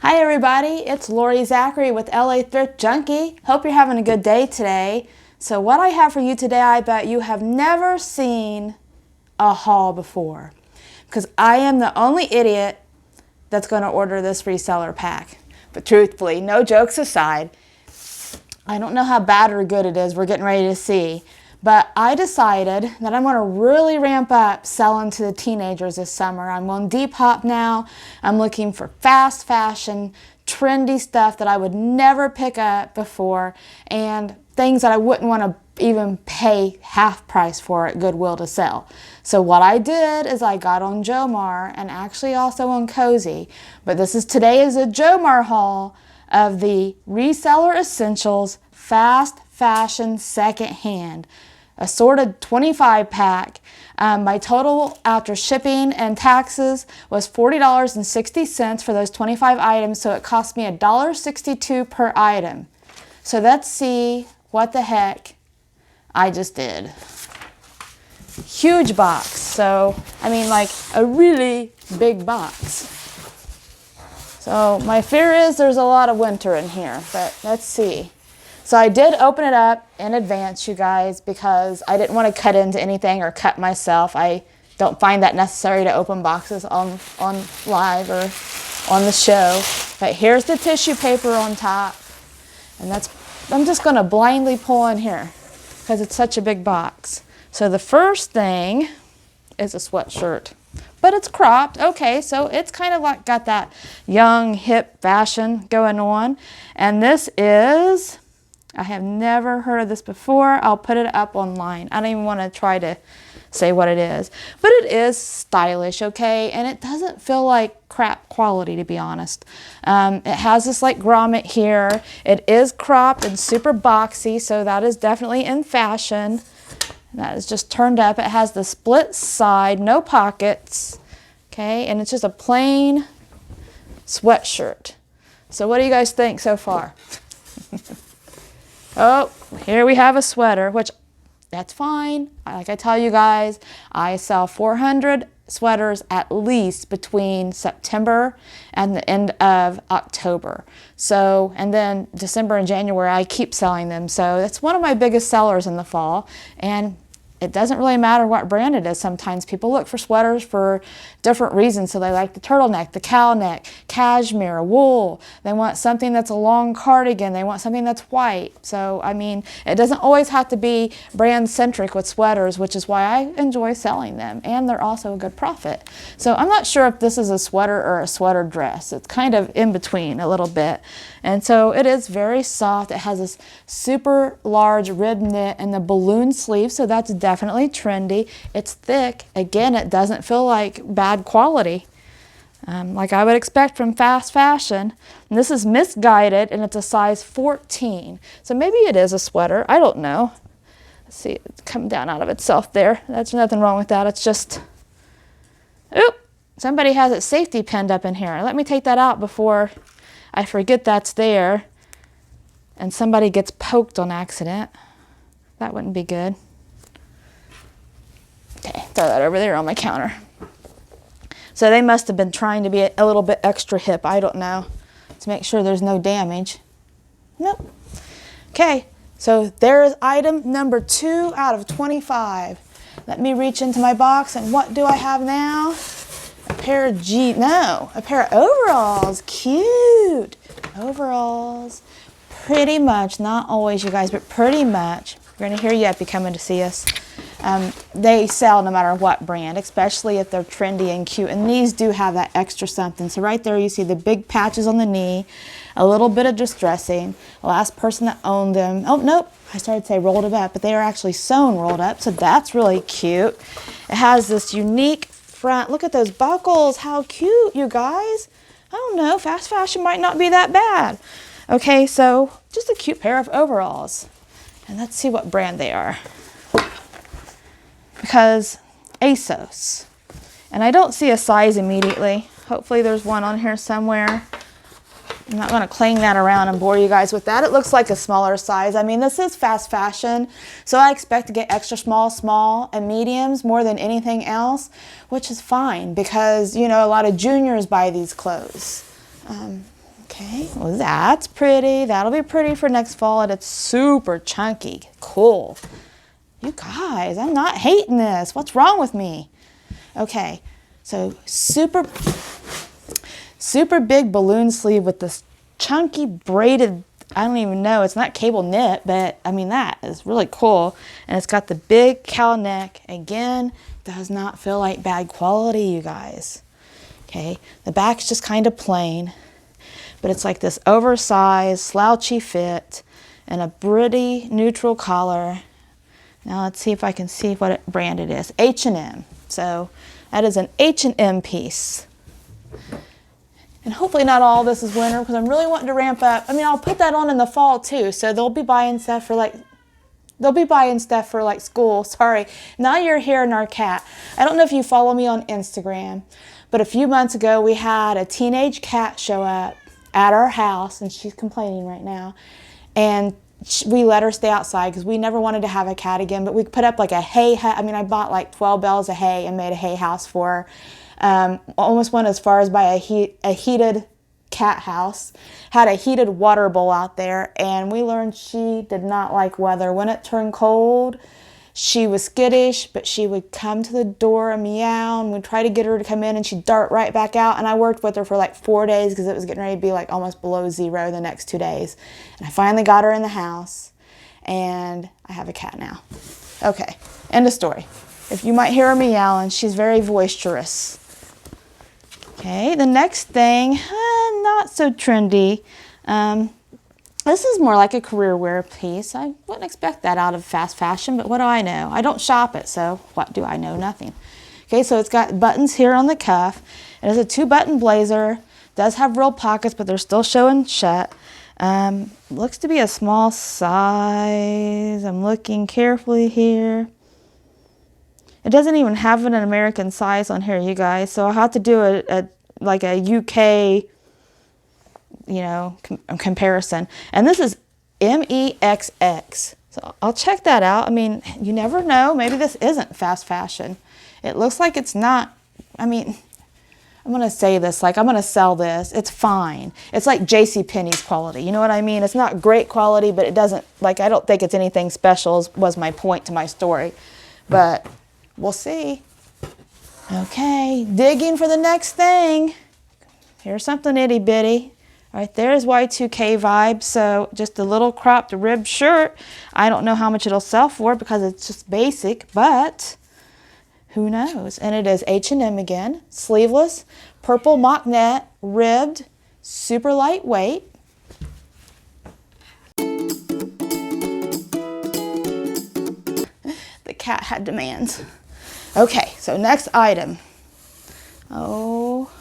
Hi everybody, it's Lori Zachary with LA Thrift Junkie. Hope you're having a good day today. So what I have for you today, I bet you have never seen a haul before, because I am the only idiot that's going to order this reseller pack. But truthfully, no jokes aside, I don't know how bad or good it is. We're getting ready to see. But I decided that I'm going to really ramp up selling to the teenagers this summer. I'm on Depop now. I'm looking for fast fashion, trendy stuff that I would never pick up before, and things that I wouldn't want to even pay half price for at Goodwill to sell. So what I did is I got on Jomar and actually also on Cozy. But today is a Jomar haul of the Reseller Essentials Fast Fashion Secondhand. Assorted 25 pack. My total after shipping and taxes was $40.60 for those 25 items, so it cost me $1.62 per item. So let's see what the heck I just did. Huge box. So, I mean, like a really big box. So my fear is there's a lot of winter in here, but let's see. So I did open it up in advance, you guys, because I didn't want to cut into anything or cut myself. I don't find that necessary to open boxes on live or on the show. But here's the tissue paper on top. And I'm just going to blindly pull in here because it's such a big box. So the first thing is a sweatshirt. But it's cropped. Okay, so it's kind of like got that young, hip fashion going on. And this is... I have never heard of this before. I'll put it up online. I don't even want to try to say what it is. But it is stylish, okay? And it doesn't feel like crap quality, to be honest. It has this like grommet here. It is cropped and super boxy, so that is definitely in fashion. That is just turned up. It has the split side, no pockets, okay? And it's just a plain sweatshirt. So what do you guys think so far? Oh, here we have a sweater, which that's fine. Like I tell you guys, I sell 400 sweaters at least between September and the end of October. So, and then December and January, I keep selling them. So it's one of my biggest sellers in the fall. And it doesn't really matter what brand it is. Sometimes people look for sweaters for different reasons. So they like the turtleneck, the cow neck, cashmere, wool. They want something that's a long cardigan. They want something that's white. So, I mean, it doesn't always have to be brand-centric with sweaters, which is why I enjoy selling them. And they're also a good profit. So I'm not sure if this is a sweater or a sweater dress. It's kind of in between a little bit. And so it is very soft. It has this super large rib knit and the balloon sleeve. So that's definitely trendy. It's thick. Again, it doesn't feel like bad quality, like I would expect from fast fashion. And this is misguided, and it's a size 14. So maybe it is a sweater. I don't know. Let's see, it's coming down out of itself there. There's nothing wrong with that. It's just, oop, somebody has it safety pinned up in here. Let me take that out before I forget that's there and somebody gets poked on accident. That wouldn't be good. Okay, throw that over there on my counter. So they must have been trying to be a little bit extra hip, I don't know, to make sure there's no damage. Nope. Okay, so there is item number 2 out of 25. Let me reach into my box, and what do I have now? A pair of overalls. Cute. Overalls. Pretty much, not always, you guys, but pretty much. We're going to hear Yeppy coming to see us. They sell no matter what brand, especially if they're trendy and cute. And these do have that extra something. So right there you see the big patches on the knee, a little bit of distressing. The last person that owned them, oh, nope, I started to say rolled it up, but they are actually sewn rolled up. So that's really cute. It has this unique front. Look at those buckles. How cute, you guys. I don't know, fast fashion might not be that bad. Okay, so just a cute pair of overalls. And let's see what brand they are. Because ASOS. And I don't see a size immediately. Hopefully there's one on here somewhere. I'm not going to clang that around and bore you guys with that. It looks like a smaller size. I mean, this is fast fashion, so I expect to get extra small, and mediums more than anything else, which is fine because, you know, a lot of juniors buy these clothes. Okay, well that's pretty. That'll be pretty for next fall, and it's super chunky. Cool. You guys, I'm not hating this. What's wrong with me? Okay, so super big balloon sleeve with this chunky braided, I don't even know, it's not cable knit, but I mean, that is really cool. And it's got the big cow neck. Again, does not feel like bad quality, you guys. Okay, the back's just kind of plain, but it's like this oversized, slouchy fit and a pretty neutral collar. Now let's see if I can see what brand it is. H&M. So that is an H&M piece. And hopefully not all this is winter, because I'm really wanting to ramp up. I mean, I'll put that on in the fall too. So they'll be buying stuff for like school. Sorry. Now you're hearing our cat. I don't know if you follow me on Instagram, but a few months ago we had a teenage cat show up at our house, and she's complaining right now. And we let her stay outside because we never wanted to have a cat again, but we put up like a hay hut. I mean, I bought like 12 bales of hay and made a hay house for her. Almost went as far as buy a heated cat house. Had a heated water bowl out there, and we learned she did not like weather. When it turned cold, she was skittish, but she would come to the door and meow, and we'd try to get her to come in, and she'd dart right back out. And I worked with her for like 4 days because it was getting ready to be like almost below zero the next 2 days. And I finally got her in the house, and I have a cat now. Okay, end of story. If you might hear her meowing, she's very boisterous. Okay, the next thing, not so trendy. This is more like a career wear piece. I wouldn't expect that out of fast fashion, but what do I know? I don't shop it, so what do I know? Nothing. Okay, so it's got buttons here on the cuff. It is a 2-button blazer. Does have real pockets, but they're still showing shut. Looks to be a small size. I'm looking carefully here. It doesn't even have an American size on here, you guys. So I'll have to do a UK, comparison. And this is MEXX. So I'll check that out. I mean, you never know. Maybe this isn't fast fashion. It looks like it's not. I mean, I'm going to say this, like I'm going to sell this. It's fine. It's like JCPenney's quality. You know what I mean? It's not great quality, but it doesn't, like, I don't think it's anything special was my point to my story. But we'll see. Okay, digging for the next thing. Here's something itty bitty. All right, there's Y2K vibe. So just a little cropped ribbed shirt. I don't know how much it'll sell for because it's just basic, but who knows? And it is H&M again, sleeveless, purple mock net, ribbed, super lightweight. The cat had demands. Okay, so next item. Oh,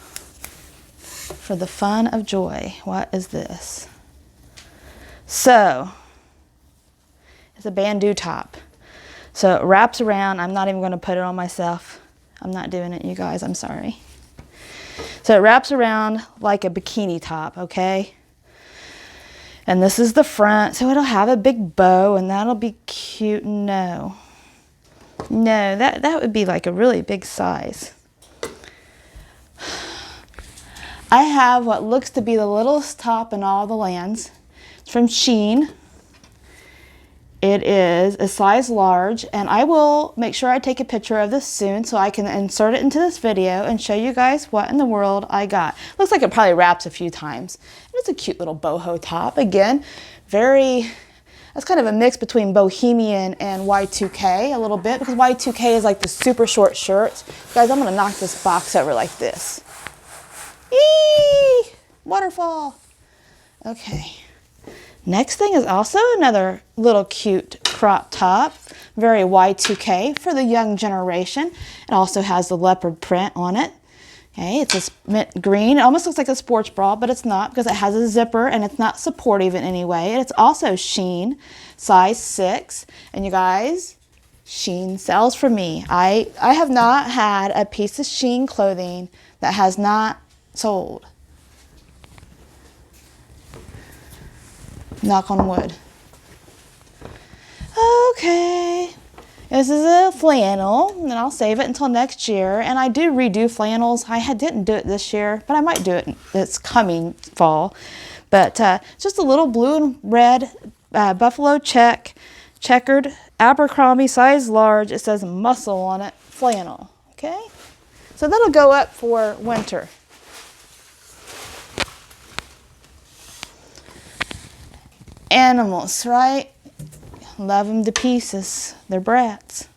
for the fun of joy, what is this? So, it's a bandeau top. So it wraps around. I'm not even going to put it on myself. I'm not doing it, you guys. I'm sorry. So it wraps around like a bikini top, okay? And this is the front. So it'll have a big bow, and that'll be cute. No, that would be like a really big size. I have what looks to be the littlest top in all the lands. It's from Shein. It is a size large, and I will make sure I take a picture of this soon so I can insert it into this video and show you guys what in the world I got. Looks like it probably wraps a few times. It's a cute little boho top. Again, that's kind of a mix between bohemian and Y2K a little bit, because Y2K is like the super short shirts. Guys, I'm going to knock this box over like this. Eee! Waterfall. Okay. Next thing is also another little cute crop top, very Y2K for the young generation. It also has the leopard print on it. Okay, it's a mint green. It almost looks like a sports bra, but it's not, because it has a zipper and it's not supportive in any way. And it's also Shein, size 6. And you guys, Shein sells for me. I have not had a piece of Shein clothing that has not sold. Knock on wood. Okay. This is a flannel, and I'll save it until next year. And I do redo flannels. didn't do it this year, but I might do it this coming fall. But just a little blue and red buffalo checkered Abercrombie size large. It says muscle on it, flannel. Okay, so that'll go up for winter. Animals, right? Love them to pieces. They're brats.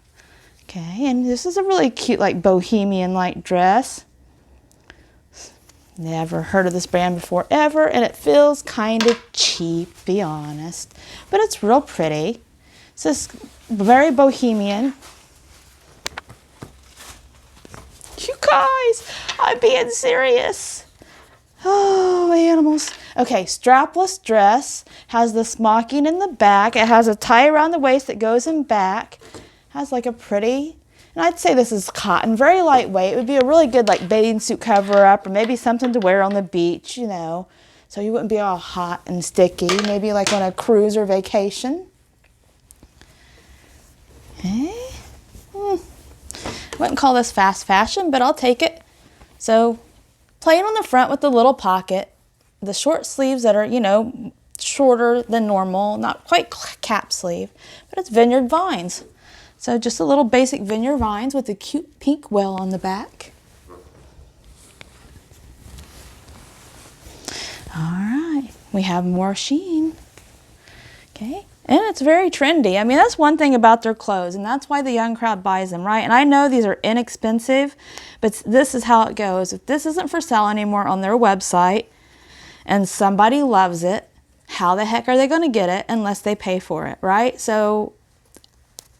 Okay, and this is a really cute, like, bohemian-like dress. Never heard of this brand before, ever, and it feels kind of cheap, be honest. But it's real pretty. It's just very bohemian. You guys, I'm being serious. Oh, animals. Okay, strapless dress. Has the smocking in the back. It has a tie around the waist that goes in back. Has like a pretty, and I'd say this is cotton, very lightweight. It would be a really good like bathing suit cover up, or maybe something to wear on the beach, you know, so you wouldn't be all hot and sticky. Maybe like on a cruise or vacation. Okay. Wouldn't call this fast fashion, but I'll take it. So plain on the front with the little pocket. The short sleeves that are, you know, shorter than normal, not quite cap sleeve, but it's vineyard vines. So just a little basic vineyard vines with a cute pink well on the back. All right, we have more sheen. Okay, and it's very trendy. I mean, that's one thing about their clothes, and that's why the young crowd buys them, right? And I know these are inexpensive, but this is how it goes. If this isn't for sale anymore on their website, and somebody loves it, how the heck are they going to get it unless they pay for it, right? So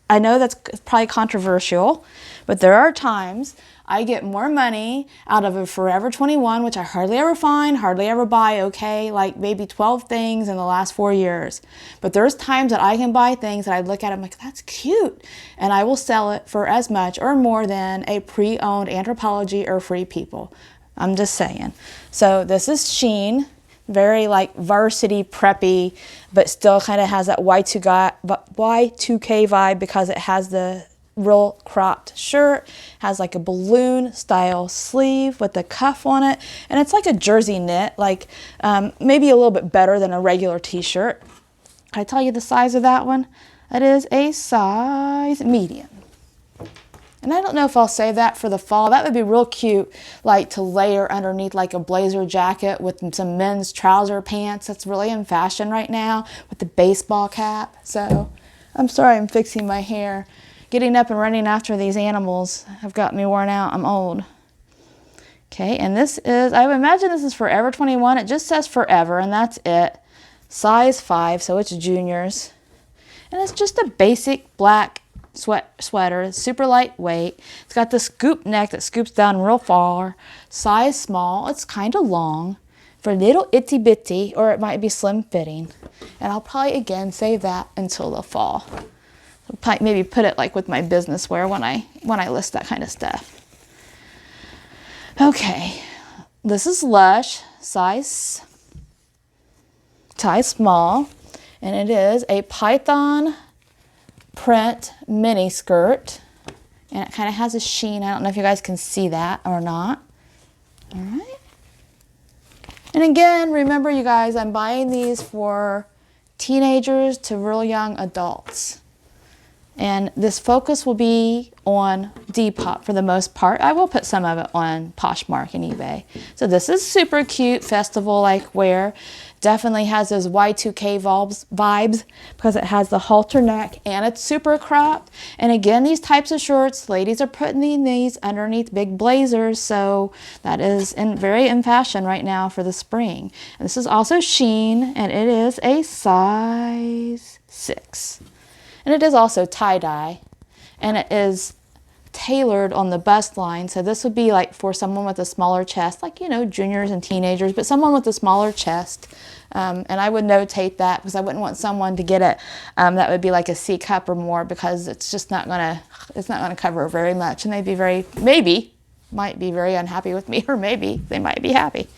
I know that's probably controversial, but there are times I get more money out of a Forever 21, which I hardly ever find, hardly ever buy, okay, like maybe 12 things in the last 4 years. But there's times that I can buy things that I look at, I'm like, that's cute. And I will sell it for as much or more than a pre-owned Anthropologie or Free People. I'm just saying. So this is sheen. Very like varsity preppy, but still kind of has that Y2K vibe because it has the real cropped shirt, has like a balloon style sleeve with a cuff on it, and it's like a jersey knit, like maybe a little bit better than a regular t-shirt. Can I tell you the size of that one? That is a size medium. And I don't know if I'll save that for the fall. That would be real cute, like to layer underneath like a blazer jacket with some men's trouser pants. That's really in fashion right now with the baseball cap. So I'm sorry I'm fixing my hair. Getting up and running after these animals have got me worn out. I'm old. Okay, and this is, I would imagine this is Forever 21. It just says Forever, and that's it. Size 5, so it's juniors. And it's just a basic black sweater. It's super lightweight. It's got the scoop neck that scoops down real far. Size small. It's kind of long for little itty bitty, or it might be slim fitting. And I'll probably again save that until the fall. I'll probably maybe put it like with my business wear when I list that kind of stuff. Okay, this is Lush, size small, and it is a python print mini skirt, and it kind of has a sheen. I don't know if you guys can see that or not. All right, and again, remember you guys, I'm buying these for teenagers to real young adults, and this focus will be on Depop for the most part. I will put some of it on Poshmark and eBay. So this is super cute festival like wear. Definitely has those Y2K vibes because it has the halter neck and it's super cropped. And again, these types of shorts, ladies are putting these underneath big blazers. So that is very in fashion right now for the spring. And this is also sheen, and it is a size 6. And it is also tie-dye, and it is tailored on the bust line. So this would be like for someone with a smaller chest, like, you know, juniors and teenagers, but someone with a smaller chest. And I would notate that because I wouldn't want someone to get it that would be like a C cup or more, because it's just not gonna cover very much, and they'd be might be very unhappy with me, or maybe they might be happy.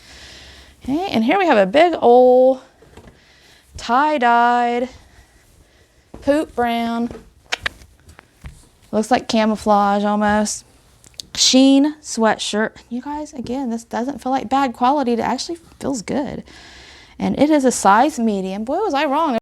Okay, and here we have a big old tie-dyed poop brown Looks like camouflage almost. Sheen sweatshirt. You guys, again, this doesn't feel like bad quality. It actually feels good. And it is a size medium. Boy, was I wrong.